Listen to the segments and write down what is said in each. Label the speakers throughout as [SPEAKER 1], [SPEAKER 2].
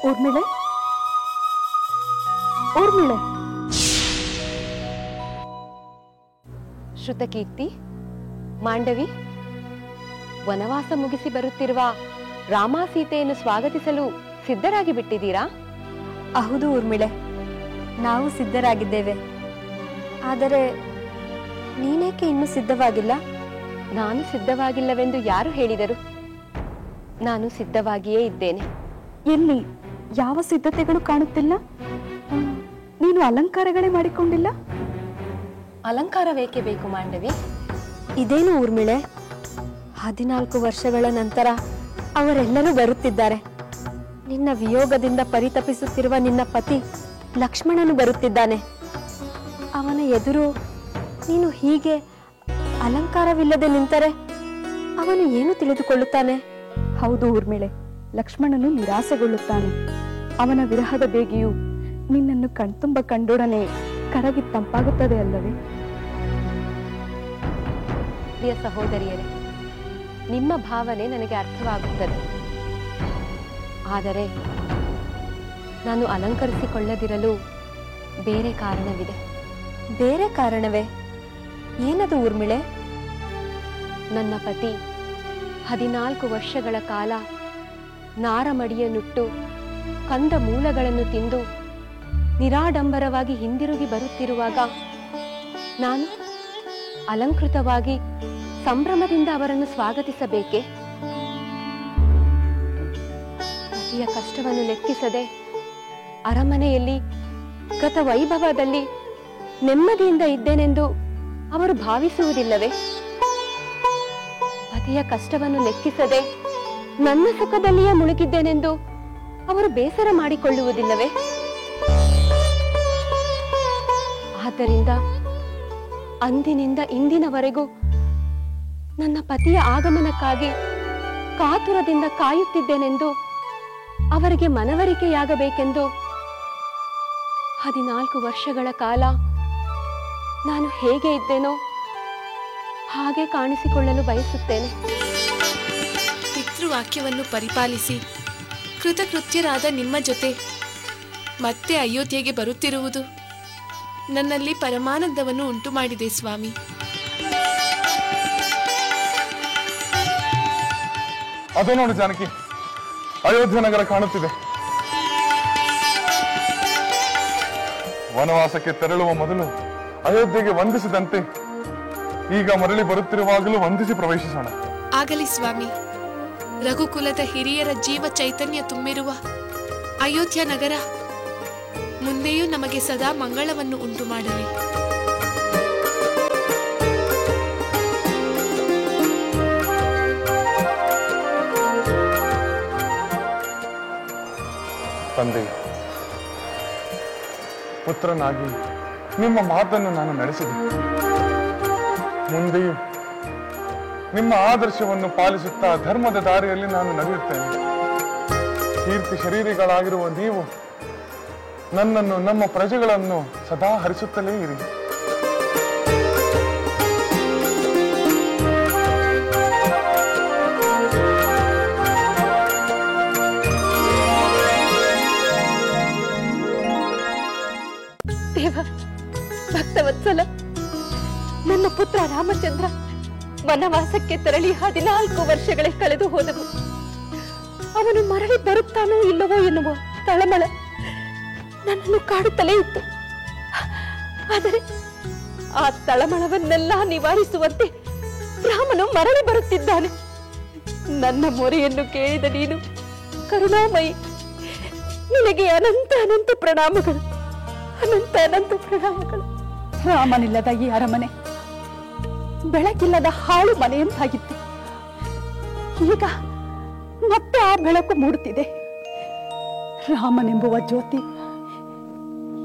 [SPEAKER 1] ಊರ್ಮಿಳೆ, ಊರ್ಮಿಳೆ.
[SPEAKER 2] ಶ್ರುತಕೀರ್ತಿ, ಮಾಂಡವಿ, ವನವಾಸ ಮುಗಿಸಿ ಬರುತ್ತಿರುವ ರಾಮ ಸೀತೆಯನ್ನು ಸ್ವಾಗತಿಸಲು ಸಿದ್ಧರಾಗಿ ಬಿಟ್ಟಿದ್ದೀರಾ?
[SPEAKER 1] ಹೌದು ಊರ್ಮಿಳೆ, ನಾವು ಸಿದ್ಧರಾಗಿದ್ದೇವೆ. ಆದರೆ ನೀನೇಕೆ ಇನ್ನೂ ಸಿದ್ಧವಾಗಿಲ್ಲ?
[SPEAKER 2] ನಾನು ಸಿದ್ಧವಾಗಿಲ್ಲವೆಂದು ಯಾರು ಹೇಳಿದರು? ನಾನು ಸಿದ್ಧವಾಗಿಯೇ ಇದ್ದೇನೆ.
[SPEAKER 1] ಎಲ್ಲಿ ಯಾವ ಸಿದ್ಧತೆಗಳು ಕಾಣುತ್ತಿಲ್ಲ? ನೀನು ಅಲಂಕಾರಗಳೇ ಮಾಡಿಕೊಂಡಿಲ್ಲ?
[SPEAKER 2] ಅಲಂಕಾರವೇಕೆ ಬೇಕು ಮಾಂಡವಿ?
[SPEAKER 1] ಇದೇನು ಊರ್ಮಿಳೆ, 14 ವರ್ಷಗಳ ನಂತರ ಅವರೆಲ್ಲರೂ ಬರುತ್ತಿದ್ದಾರೆ. ನಿನ್ನ ವಿಯೋಗದಿಂದ ಪರಿತಪಿಸುತ್ತಿರುವ ನಿನ್ನ ಪತಿ ಲಕ್ಷ್ಮಣನು ಬರುತ್ತಿದ್ದಾನೆ. ಅವನ ಎದುರು ನೀನು ಹೀಗೆ ಅಲಂಕಾರವಿಲ್ಲದೆ ನಿಂತರೆ ಅವನು ಏನು ತಿಳಿದುಕೊಳ್ಳುತ್ತಾನೆ? ಹೌದು ಊರ್ಮಿಳೆ, ಲಕ್ಷ್ಮಣನು ನಿರಾಸೆಗೊಳ್ಳುತ್ತಾನೆ. ಅವನ ವಿರಹದ ಬೇಗೆಯು ನಿನ್ನನ್ನು ಕಣ್ತುಂಬ ಕಂಡೊಡನೆ ಕರಗಿ ತಂಪಾಗುತ್ತದೆ ಅಲ್ಲವೇ?
[SPEAKER 2] ಪ್ರಿಯ ಸಹೋದರಿಯರೇ, ನಿಮ್ಮ ಭಾವನೆ ನನಗೆ ಅರ್ಥವಾಗುತ್ತದೆ. ಆದರೆ ನಾನು ಅಲಂಕರಿಸಿಕೊಳ್ಳದಿರಲು ಬೇರೆ ಕಾರಣವಿದೆ.
[SPEAKER 1] ಬೇರೆ ಕಾರಣವೇ? ಏನದು ಊರ್ಮಿಳೆ?
[SPEAKER 2] ನನ್ನ ಪತಿ 14 ವರ್ಷಗಳ ಕಾಲ ನಾರಮಡಿಯನ್ನುಟ್ಟು ಕಂದ ಮೂಲಗಳನ್ನು ತಿಂದು ನಿರಾಡಂಬರವಾಗಿ ಹಿಂದಿರುಗಿ ಬರುತ್ತಿರುವಾಗ ನಾನು ಅಲಂಕೃತವಾಗಿ ಸಂಭ್ರಮದಿಂದ ಅವರನ್ನು ಸ್ವಾಗತಿಸಬೇಕೆ? ಪತಿಯ ಕಷ್ಟವನ್ನು ಲೆಕ್ಕಿಸದೆ ಅರಮನೆಯಲ್ಲಿ ಗತ ವೈಭವದಲ್ಲಿ ನೆಮ್ಮದಿಯಿಂದ ಇದ್ದೇನೆಂದು ಅವರು ಭಾವಿಸುವುದಿಲ್ಲವೇ? ಪತಿಯ ಕಷ್ಟವನ್ನು ಲೆಕ್ಕಿಸದೆ ನನ್ನ ಸುಖದಲ್ಲಿಯೇ ಮುಳುಗಿದ್ದೇನೆಂದು ಅವರು ಬೇಸರ ಮಾಡಿಕೊಳ್ಳುವುದಿಲ್ಲವೇ? ಆದ್ದರಿಂದ ಅಂದಿನಿಂದ ಇಂದಿನವರೆಗೂ ನನ್ನ ಪತಿಯ ಆಗಮನಕ್ಕಾಗಿ ಕಾತುರದಿಂದ ಕಾಯುತ್ತಿದ್ದೇನೆಂದು ಅವರಿಗೆ ಮನವರಿಕೆಯಾಗಬೇಕೆಂದು 14 ವರ್ಷಗಳ ಕಾಲ ನಾನು ಹೇಗೆ ಇದ್ದೇನೋ ಹಾಗೆ ಕಾಣಿಸಿಕೊಳ್ಳಲು ಬಯಸುತ್ತೇನೆ.
[SPEAKER 3] ಪಿತೃವಾಕ್ಯವನ್ನು ಪರಿಪಾಲಿಸಿ ಕೃತಕೃತ್ಯರಾದ ನಿಮ್ಮ ಜೊತೆ ಮತ್ತೆ ಅಯೋಧ್ಯೆಗೆ ಬರುತ್ತಿರುವುದು ನನ್ನಲ್ಲಿ ಪರಮಾನಂದವನ್ನು ಉಂಟು ಮಾಡಿದೆ ಸ್ವಾಮಿ.
[SPEAKER 4] ಅದೇ ನೋಡಿ ಜಾನಕಿ, ಅಯೋಧ್ಯ ನಗರ ಕಾಣುತ್ತಿದೆ. ವನವಾಸಕ್ಕೆ ತೆರಳುವ ಮೊದಲು ಅಯೋಧ್ಯೆಗೆ ವಂದಿಸಿದಂತೆ ಈಗ ಮರಳಿ ಬರುತ್ತಿರುವಾಗಲೂ ವಂದಿಸಿ ಪ್ರವೇಶಿಸೋಣ.
[SPEAKER 3] ಆಗಲಿ ಸ್ವಾಮಿ. ರಘುಕುಲದ ಹಿರಿಯರ ಜೀವ ಚೈತನ್ಯ ತುಂಬಿರುವ ಅಯೋಧ್ಯ ನಗರ ಮುಂದೆಯೂ ನಮಗೆ ಸದಾ ಮಂಗಳವನ್ನು ಉಂಟು ಮಾಡಲಿ.
[SPEAKER 4] ತಂದೆ, ಪುತ್ರನಾಗಿ ನಿಮ್ಮ ಮಾತನ್ನು ನಾನು ನಡೆಸಿದೆ. ಮುಂದೆಯೂ ನಿಮ್ಮ ಆದರ್ಶವನ್ನು ಪಾಲಿಸುತ್ತಾ ಧರ್ಮದ ದಾರಿಯಲ್ಲಿ ನಾನು ನಡೆಯುತ್ತೇನೆ. ಕೀರ್ತಿ ಶರೀರಿಗಳಾಗಿರುವ ನೀವು ನನ್ನನ್ನು, ನಮ್ಮ ಪ್ರಜೆಗಳನ್ನು ಸದಾ ಹರಿಸುತ್ತಲೇ ಇರಿ.
[SPEAKER 2] ದೇವ, ಭಕ್ತವತ್ಸಲ, ನನ್ನ ಪುತ್ರ ರಾಮಚಂದ್ರ ವನವಾಸಕ್ಕೆ ತೆರಳಿ 14 ವರ್ಷಗಳೇ ಕಳೆದು ಹೋದವು. ಅವನು ಮರಳಿ ಬರುತ್ತಾನೋ ಇಲ್ಲವೋ ಎನ್ನುವ ತಳಮಳ ನನ್ನನ್ನು ಕಾಡುತ್ತಲೇ ಇತ್ತು. ಆದರೆ ಆ ತಳಮಳವನ್ನೆಲ್ಲ ನಿವಾರಿಸುವಂತೆ ರಾಮನು ಮರಳಿ ಬರುತ್ತಿದ್ದಾನೆ. ನನ್ನ ಮೊರೆಯನ್ನು ಕೇಳಿದ ನೀನು ಕರುಣಾಮಯಿ, ನಿನಗೆ ಅನಂತ ಅನಂತ ಪ್ರಣಾಮಗಳು, ಅನಂತ ಅನಂತ ಪ್ರಣಾಮಗಳು.
[SPEAKER 1] ರಾಮನಿಲ್ಲದ ಈ ಅರಮನೆ ಬೆಳಕಿಲ್ಲದ ಹಾಳು ಮನೆಯಂತಾಗಿತ್ತು. ಈಗ ಮತ್ತೆ ಆ ಬೆಳಕು ಮೂಡುತ್ತಿದೆ. ರಾಮನೆಂಬುವ ಜ್ಯೋತಿ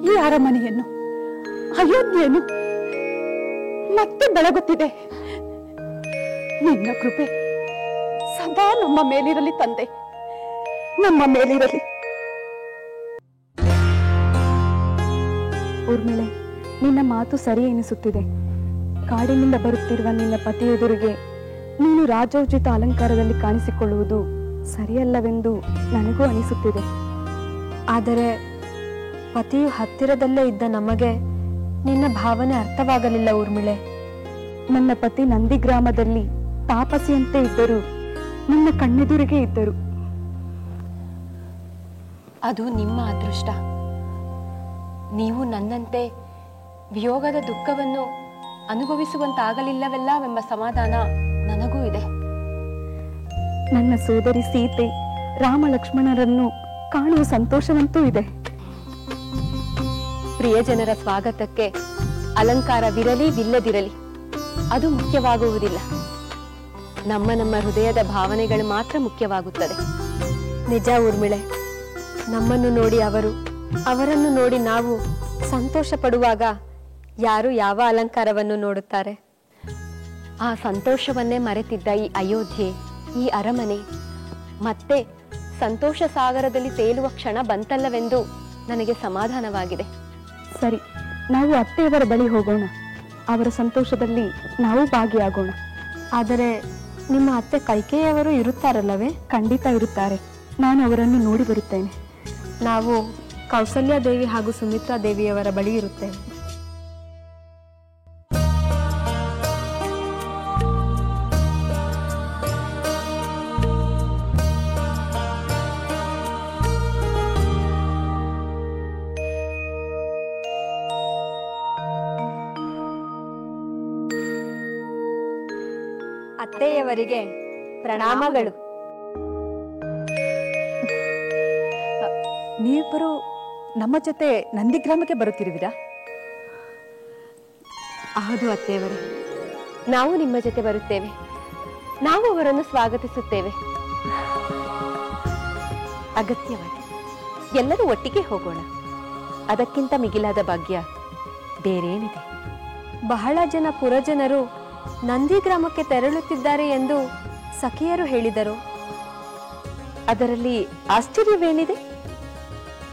[SPEAKER 1] ಈ ಅರಮನೆಯನ್ನು, ಅಯೋಧ್ಯೆಯನ್ನು ಮತ್ತೆ ಬೆಳಗುತ್ತಿದೆ. ನಿನ್ನ ಕೃಪೆ ಸದಾ ನಮ್ಮ ಮೇಲಿರಲಿ ತಂದೆ, ನಮ್ಮ ಮೇಲಿರಲಿ. ಊರ್ಮಿಳೆ, ನಿನ್ನ ಮಾತು ಸರಿ ಎನಿಸುತ್ತಿದೆ. ಕಾಡಿನಿಂದ ಬರುತ್ತಿರುವ ನಿನ್ನ ಪತಿ ಎದುರಿಗೆ ನೀನು ರಾಜೋಚಿತ ಅಲಂಕಾರದಲ್ಲಿ ಕಾಣಿಸಿಕೊಳ್ಳುವುದು ಸರಿಯಲ್ಲವೆಂದು ನನಗೂ ಅನಿಸುತ್ತಿದೆ.
[SPEAKER 2] ಆದರೆ ಪತಿಯು ಹತ್ತಿರದಲ್ಲೇ ಇದ್ದ ನಮಗೆ ನಿನ್ನ ಭಾವನೆ ಅರ್ಥವಾಗಲಿಲ್ಲ ಊರ್ಮಿಳೆ.
[SPEAKER 1] ನನ್ನ ಪತಿ ನಂದಿಗ್ರಾಮದಲ್ಲಿ ತಾಪಸಿಯಂತೆ ಇದ್ದರು, ನನ್ನ ಕಣ್ಣೆದುರಿಗೆ ಇದ್ದರು.
[SPEAKER 2] ಅದು ನಿಮ್ಮ ಅದೃಷ್ಟ. ನೀವು ನನ್ನಂತೆ ವಿಯೋಗದ ದುಃಖವನ್ನು ಅನುಭವಿಸುವಂತಾಗಲಿಲ್ಲವೆಲ್ಲವೆಂಬ ಸಮಾಧಾನ ನನಗೂ ಇದೆ.
[SPEAKER 1] ನನ್ನ ಸೋದರಿ ಸೀತೆ ರಾಮ ಲಕ್ಷ್ಮಣರನ್ನು ಕಾಣುವ ಸಂತೋಷವಂತೂ ಇದೆ.
[SPEAKER 2] ಪ್ರಿಯಜನರ ಸ್ವಾಗತಕ್ಕೆ ಅಲಂಕಾರವಿರಲಿ ಬಿಲ್ಲದಿರಲಿ ಅದು ಮುಖ್ಯವಾಗುವುದಿಲ್ಲ. ನಮ್ಮ ಹೃದಯದ ಭಾವನೆಗಳು ಮಾತ್ರ ಮುಖ್ಯವಾಗುತ್ತದೆ. ನಿಜ ಊರ್ಮಿಳೆ, ನಮ್ಮನ್ನು ನೋಡಿ ಅವರನ್ನು ನೋಡಿ ನಾವು ಸಂತೋಷ ಪಡುವಾಗ ಯಾರು ಯಾವ ಅಲಂಕಾರವನ್ನು ನೋಡುತ್ತಾರೆ? ಆ ಸಂತೋಷವನ್ನೇ ಮರೆತಿದ್ದ ಈ ಅಯೋಧ್ಯೆ, ಈ ಅರಮನೆ ಮತ್ತೆ ಸಂತೋಷ ಸಾಗರದಲ್ಲಿ ತೇಲುವ ಕ್ಷಣ ಬಂತಲ್ಲವೆಂದು ನನಗೆ ಸಮಾಧಾನವಾಗಿದೆ.
[SPEAKER 1] ಸರಿ, ನಾವು ಅತ್ತೆಯವರ ಬಳಿ ಹೋಗೋಣ. ಅವರ ಸಂತೋಷದಲ್ಲಿ ನಾವು ಭಾಗಿಯಾಗೋಣ.
[SPEAKER 2] ಆದರೆ ನಿಮ್ಮ ಅತ್ತೆ ಕೈಕೇಯಿಯವರು ಇರುತ್ತಾರಲ್ಲವೇ?
[SPEAKER 1] ಖಂಡಿತ ಇರುತ್ತಾರೆ. ನಾನು ಅವರನ್ನು ನೋಡಿ ಬರುತ್ತೇನೆ.
[SPEAKER 2] ನಾವು ಕೌಸಲ್ಯ ದೇವಿ ಹಾಗೂ ಸುಮಿತ್ರಾ ದೇವಿಯವರ ಬಳಿ ಇರುತ್ತೇವೆ. ಅತ್ತೆಯವರಿಗೆ ಪ್ರಣಾಮಗಳು.
[SPEAKER 1] ನೀವಿಬ್ಬರು ನಮ್ಮ ಜೊತೆ ನಂದಿಗ್ರಾಮಕ್ಕೆ ಬರುತ್ತಿರುವಿರಾ?
[SPEAKER 2] ಹೌದು ಅತ್ತೆಯವರೇ, ನಾವು ನಿಮ್ಮ ಜೊತೆ ಬರುತ್ತೇವೆ. ನಾವು ಅವರನ್ನು ಸ್ವಾಗತಿಸುತ್ತೇವೆ. ಅಗತ್ಯವಾಗಿ ಎಲ್ಲರೂ ಒಟ್ಟಿಗೆ ಹೋಗೋಣ. ಅದಕ್ಕಿಂತ ಮಿಗಿಲಾದ ಭಾಗ್ಯ ಬೇರೇನಿದೆ? ಬಹಳ ಜನ ಪುರಜನರು ನಂದಿಗ್ರಾಮಕ್ಕೆ ತೆರಳುತ್ತಿದ್ದಾರೆ ಎಂದು ಸಖಿಯರು ಹೇಳಿದರು. ಅದರಲ್ಲಿ ಆಶ್ಚರ್ಯವೇನಿದೆ?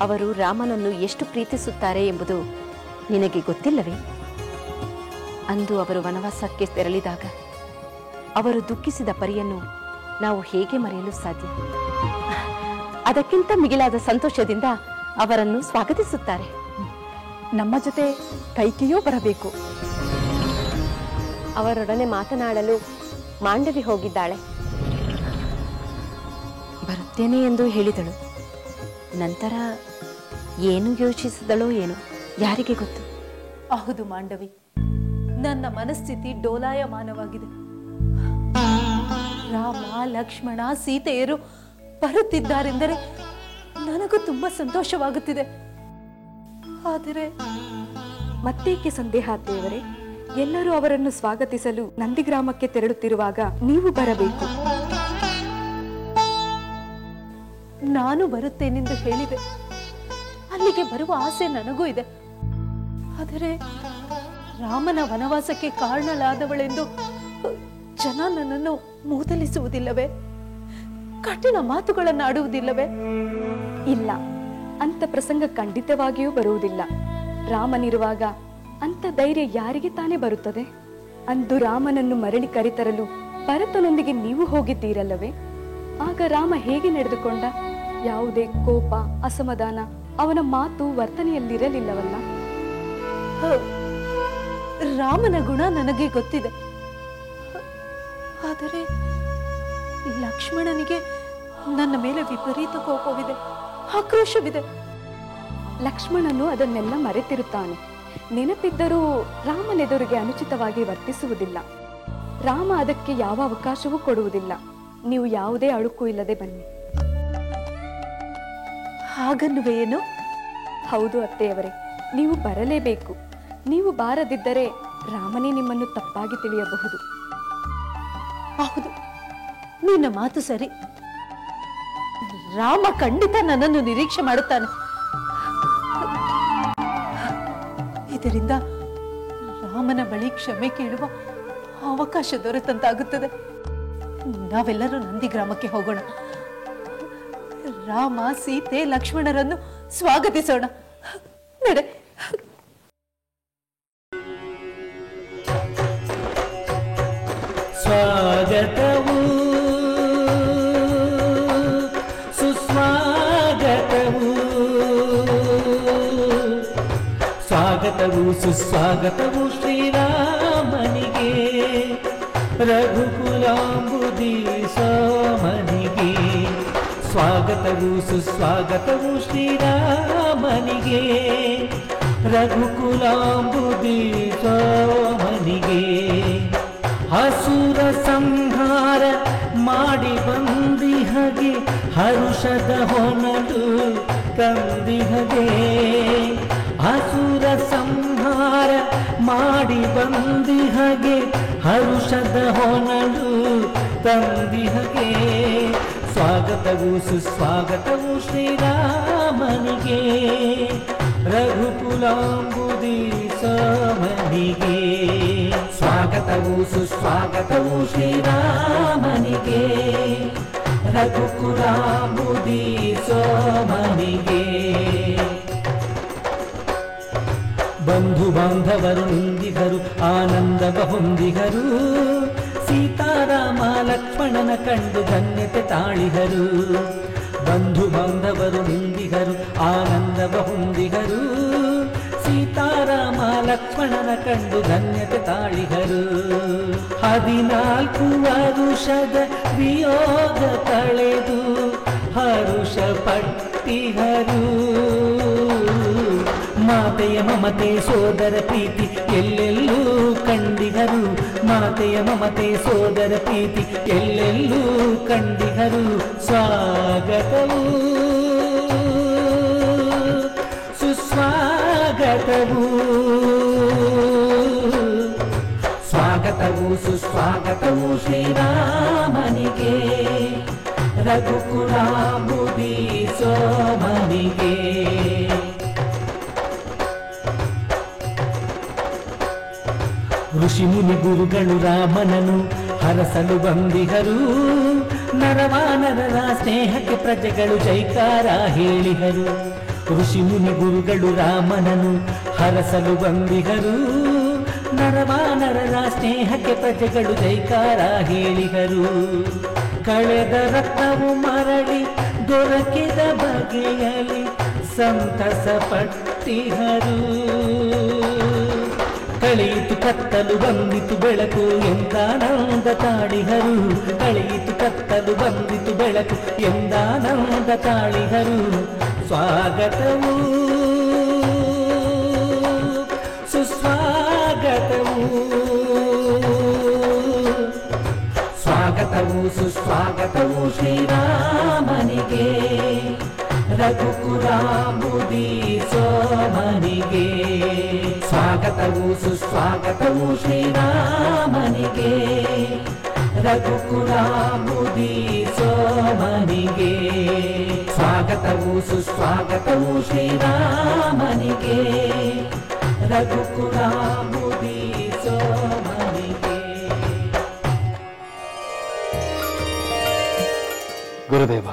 [SPEAKER 2] ಅವರು ರಾಮನನ್ನು ಎಷ್ಟು ಪ್ರೀತಿಸುತ್ತಾರೆ ಎಂಬುದು ನಿನಗೆ ಗೊತ್ತಿಲ್ಲವೇ? ಅಂದು ಅವರು ವನವಾಸಕ್ಕೆ ತೆರಳಿದಾಗ ಅವರು ದುಃಖಿಸಿದ ಪರಿಯನ್ನು ನಾವು ಹೇಗೆ ಮರೆಯಲು ಸಾಧ್ಯ? ಅದಕ್ಕಿಂತ ಮಿಗಿಲಾದ ಸಂತೋಷದಿಂದ ಅವರನ್ನು ಸ್ವಾಗತಿಸುತ್ತಾರೆ.
[SPEAKER 1] ನಮ್ಮ ಜೊತೆ ಕೈಕೆಯೂ ಬರಬೇಕು.
[SPEAKER 2] ಅವರೊಡನೆ ಮಾತನಾಡಲು ಮಾಂಡವಿ ಹೋಗಿದ್ದಾಳೆ. ಬರುತ್ತೇನೆ ಎಂದು ಹೇಳಿದಳು. ನಂತರ ಏನು ಯೋಚಿಸಿದಳೋ ಏನೋ, ಯಾರಿಗೆ ಗೊತ್ತು?
[SPEAKER 5] ಹೌದು ಮಾಂಡವಿ, ನನ್ನ ಮನಸ್ಥಿತಿ ಡೋಲಾಯಮಾನವಾಗಿದೆ. ರಾಮ, ಲಕ್ಷ್ಮಣ, ಸೀತೆಯರು ಬರುತ್ತಿದ್ದಾರೆಂದರೆ ನನಗೂ ತುಂಬಾ ಸಂತೋಷವಾಗುತ್ತಿದೆ. ಆದರೆ
[SPEAKER 1] ಮತ್ತೇಕೆ ಸಂದೇಹ ಅತ್ತೆಯವರೇ? ಎಲ್ಲರೂ ಅವರನ್ನು ಸ್ವಾಗತಿಸಲು ನಂದಿಗ್ರಾಮಕ್ಕೆ ತೆರಳುತ್ತಿರುವಾಗ ನೀವು ಬರಬೇಕು.
[SPEAKER 5] ನಾನು ಬರುತ್ತೇನೆಂದು ಹೇಳಿದೆ. ಅಲ್ಲಿಗೆ ಬರುವ ಆಸೆ ನನಗೂ ಇದೆ. ಆದರೆ ರಾಮನ ವನವಾಸಕ್ಕೆ ಕಾರಣಲಾದವಳೆಂದು ಜನ ನನ್ನನ್ನು ಮೂದಲಿಸುವುದಿಲ್ಲವೇ? ಕಠಿಣ ಮಾತುಗಳನ್ನಾಡುವುದಿಲ್ಲವೇ?
[SPEAKER 1] ಇಲ್ಲ, ಅಂತ ಪ್ರಸಂಗ ಖಂಡಿತವಾಗಿಯೂ ಬರುವುದಿಲ್ಲ. ರಾಮನಿರುವಾಗ ಅಂತ ಧೈರ್ಯ ಯಾರಿಗೆ ತಾನೇ ಬರುತ್ತದೆ? ಅಂದು ರಾಮನನ್ನು ಮರಳಿ ಕರೆತರಲು ಭರತನೊಂದಿಗೆ ನೀವು ಹೋಗಿದ್ದೀರಲ್ಲವೇ? ಆಗ ರಾಮ ಹೇಗೆ ನಡೆದುಕೊಂಡ? ಯಾವುದೇ ಕೋಪ, ಅಸಮಾಧಾನ ಅವನ ಮಾತು, ವರ್ತನೆಯಲ್ಲಿರಲಿಲ್ಲವಲ್ಲ?
[SPEAKER 5] ರಾಮನ ಗುಣ ನನಗೆ ಗೊತ್ತಿದೆ. ಆದರೆ ಲಕ್ಷ್ಮಣನಿಗೆ ನನ್ನ ಮೇಲೆ ವಿಪರೀತ ಕೋಪವಿದೆ, ಆಕ್ರೋಶವಿದೆ.
[SPEAKER 1] ಲಕ್ಷ್ಮಣನು ಅದನ್ನೆಲ್ಲ ಮರೆತಿರುತ್ತಾನೆ. ನೆನಪಿದ್ದರೂ ರಾಮನೆದುರಿಗೆ ಅನುಚಿತವಾಗಿ ವರ್ತಿಸುವುದಿಲ್ಲ. ರಾಮ ಅದಕ್ಕೆ ಯಾವ ಅವಕಾಶವೂ ಕೊಡುವುದಿಲ್ಲ. ನೀವು ಯಾವುದೇ ಅಳುಕು ಇಲ್ಲದೆ ಬನ್ನಿ.
[SPEAKER 5] ಹಾಗನ್ನುವೇನು?
[SPEAKER 1] ಹೌದು ಅತ್ತೆಯವರೇ, ನೀವು ಬರಲೇಬೇಕು. ನೀವು ಬಾರದಿದ್ದರೆ ರಾಮನೇ ನಿಮ್ಮನ್ನು ತಪ್ಪಾಗಿ ತಿಳಿಯಬಹುದು.
[SPEAKER 5] ಹೌದು, ನಿನ್ನ ಮಾತು ಸರಿ. ರಾಮ ಖಂಡಿತ ನನ್ನನ್ನು ನಿರೀಕ್ಷೆ ಮಾಡುತ್ತಾನೆ. ಇದರಿಂದ ರಾಮನ ಬಳಿ ಕ್ಷಮೆ ಕೇಳುವ ಅವಕಾಶ ದೊರೆತಂತಾಗುತ್ತದೆ. ನಾವೆಲ್ಲರೂ ನಂದಿಗ್ರಾಮಕ್ಕೆ ಹೋಗೋಣ. ರಾಮ, ಸೀತೆ, ಲಕ್ಷ್ಮಣರನ್ನು ಸ್ವಾಗತಿಸೋಣ. ನಡೆ.
[SPEAKER 6] ಸ್ವಾಗತವು ಸುಸ್ವಾಗತವು ಸುಸ್ವಾಗತವು ಶ್ರೀರಾಮನಿಗೆ, ರಘುಕುಲಾಂಬುದಿ ಸೋಮನಿಗೆ. ಸ್ವಾಗತವು ಸುಸ್ವಾಗತವು ಶ್ರೀರಾಮನಿಗೆ, ರಘುಕುಲಾಂಬುದಿ ಸೋಮನಿಗೆ. ಅಸುರ ಸಂಹಾರ ಮಾಡಿ ಬಂದಿಹಗೆ, ಹರುಷದ ಹೊನಲು ತಂದಿಹಗೆ. ಅಸುರ ಸಂಹಾರ ಮಾಡಿ ಬಂದಿಹಗೆ, ಹರುಷದ ಹೊನಲು ತಂದಿಹಗೆ. ಸ್ವಾಗತವು ಸುಸ್ವಾಗತವು ಶ್ರೀರಾಮನಿಗೆ, ರಘುಕುಲಾಂಬುದಿ ಸೋಮನಿಗೆ. ಸ್ವಾಗತವು ಸುಸ್ವಾಗತವು ಶ್ರೀರಾಮನಿಗೆ, ರಘುಕುಲಾಂಬುದಿ ಸೋಮನಿಗೆ. ಬಂಧು ಬಾಂಧವರು ನಿಂದಿಗರು ಆನಂದವ ಹೊಂದಿಗರು, ಸೀತಾರಾಮ ಲಕ್ಷ್ಮಣನ ಕಂಡು ಧನ್ಯತೆ ತಾಳಿದರು. ಬಂಧು ಬಾಂಧವರು ನಿಂದಿಗರು ಆನಂದವ ಹೊಂದಿಗರು, ಸೀತಾರಾಮ ಲಕ್ಷ್ಮಣನ ಕಂಡು ಧನ್ಯತೆ ತಾಳಿದರು. 14 ವರುಷದ ವಿಯೋಗ ಕಳೆದು ಹರುಷ ಪಟ್ಟಿಹರು. ಮಾತೆಯ ಮಮತೆ ಸೋದರ ಪ್ರೀತಿ ಎಲ್ಲೆಲ್ಲೂ ಕಂಡಿಗರು, ಮಾತೆಯ ಮಮತೆ ಸೋದರ ಪ್ರೀತಿ ಎಲ್ಲೆಲ್ಲೂ ಕಂಡಿಗರು. ಸ್ವಾಗತವು ಸುಸ್ವಾಗತವು, ಸ್ವಾಗತವು ಸುಸ್ವಾಗತವು ಶ್ರೀರಾಮನಿಗೆ, ರಘುಕುಲಾಂಬುದಿ ಸೋಮನಿಗೆ. ಋಷಿ ಮುನಿ ಗುರುಗಳು ರಾಮನನು ಹರಸಲು ಬಂದಿಹರು, ನರವಾನರರ ಸ್ನೇಹಕ್ಕೆ ಪ್ರಜೆಗಳು ಜೈಕಾರ ಹೇಳಿದರು. ಋಷಿ ಮುನಿ ಗುರುಗಳು ರಾಮನನು ಹರಸಲು ಬಂದಿಹರು, ನರವಾನರರ ಸ್ನೇಹಕ್ಕೆ ಪ್ರಜೆಗಳು ಜೈಕಾರ ಹೇಳಿದರು. ಕಳೆದ ರತ್ನವು ಮರಳಿ ದೊರಕಿದ ಬಗೆಯಲಿ ಸಂತಸ ಪಟ್ಟಿಹರು. ಕಳೆಯಿತು ಕತ್ತಲು ಬಂದಿತು ಬೆಳಕು ಎಂದಾನಂದ ತಾಳಿಹರು, ಕಳೆಯಿತು ಕತ್ತಲು ಬಂದಿತು ಬೆಳಕು ಎಂದಾನಂದ ತಾಳಿಹರು. ಸ್ವಾಗತವು ಸುಸ್ವಾಗತವು, ಸ್ವಾಗತವು ಸುಸ್ವಾಗತವು ಶ್ರೀರಾಮನಿಗೆ, ರಘುಕುಲಾಂಬುದಿ ಸೋಮನಿಗೆ. ಸ್ವಾಗತವು ಸುಸ್ವಾಗತವು ಶ್ರೀರಾಮನಿಗೆ, ರಘುಕುಲಾಂಬುದಿ ಸೋಮನಿಗೆ. ಸ್ವಾಗತವು ಸುಸ್ವಾಗತವು ಶ್ರೀರಾಮನಿಗೆ, ರಘುಕುಲಾಂಬುದಿ ಸೋಮನಿಗೆ.
[SPEAKER 7] ಗುರುದೇವ,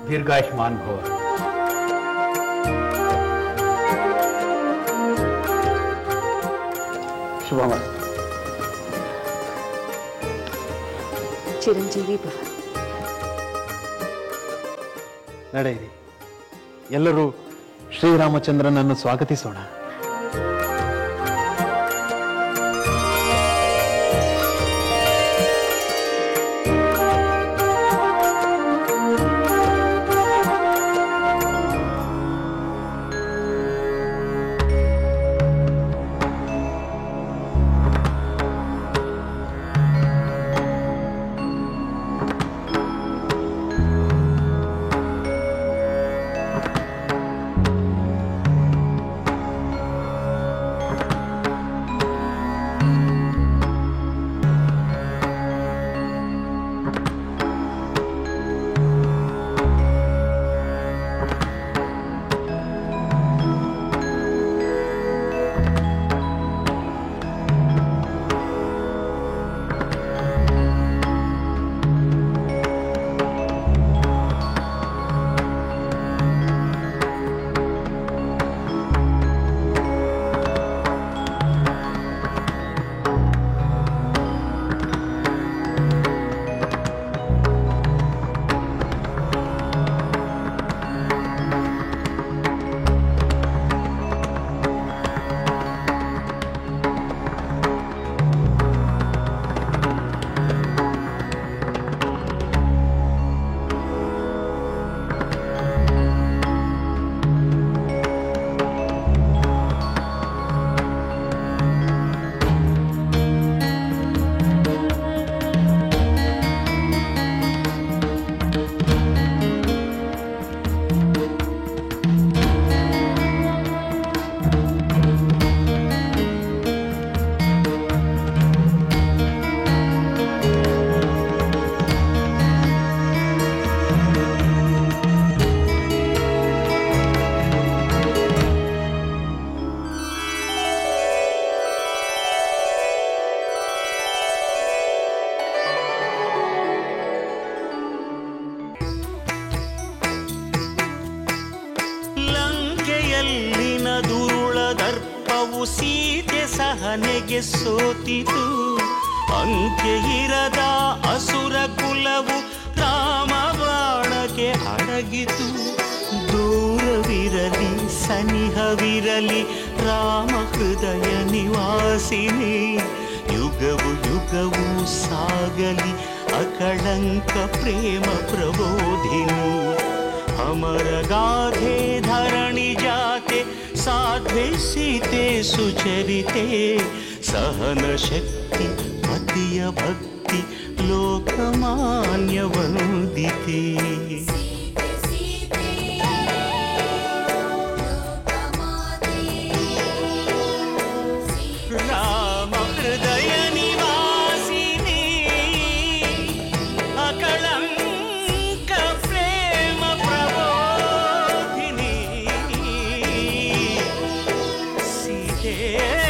[SPEAKER 7] ದೀರ್ಘಾಯುಷ್ಮಾನ್ ಭವ. ಶುಭಮಸ್ತು.
[SPEAKER 1] ಚಿರಂಜೀವಿ ಭವ.
[SPEAKER 7] ನಡೆಯಿರಿ, ಎಲ್ಲರೂ ಶ್ರೀರಾಮಚಂದ್ರನನ್ನು ಸ್ವಾಗತಿಸೋಣ.
[SPEAKER 8] ಸಹನೆಗೆ ಸೋತಿತು. ಅಂಕೆ ಇರದ ಅಸುರ ಕುಲವು ರಾಮ ಬಾಣಕ್ಕೆ ಅಡಗಿತು. ದೂರವಿರಲಿ ಸನಿಹವಿರಲಿ ರಾಮ ಹೃದಯ ನಿವಾಸಿನಿ. ಯುಗವು ಯುಗವು ಸಾಗಲಿ ಅಕಳಂಕ ಪ್ರೇಮ ಪ್ರಬೋಧಿನಿ. ಅಮರ ಗಾಧೆ ಧರಣಿ ಜಾತೆ ಸಾಧ್ವೆ ಸೀತೆ ಸುಚರಿತೆ. ಸಹನ ಶಕ್ತಿ ಪತಿಯ ಭಕ್ತಿ ಲೋಕಮಾನ್ಯ ವಂದಿತೆ. ರಾಮ ಹೃದಯ ನಿವಾಸಿನಿ ಅಕಳಂಕ ಪ್ರೇಮ ಪ್ರಬೋಧಿನಿ. ಸೀತೆ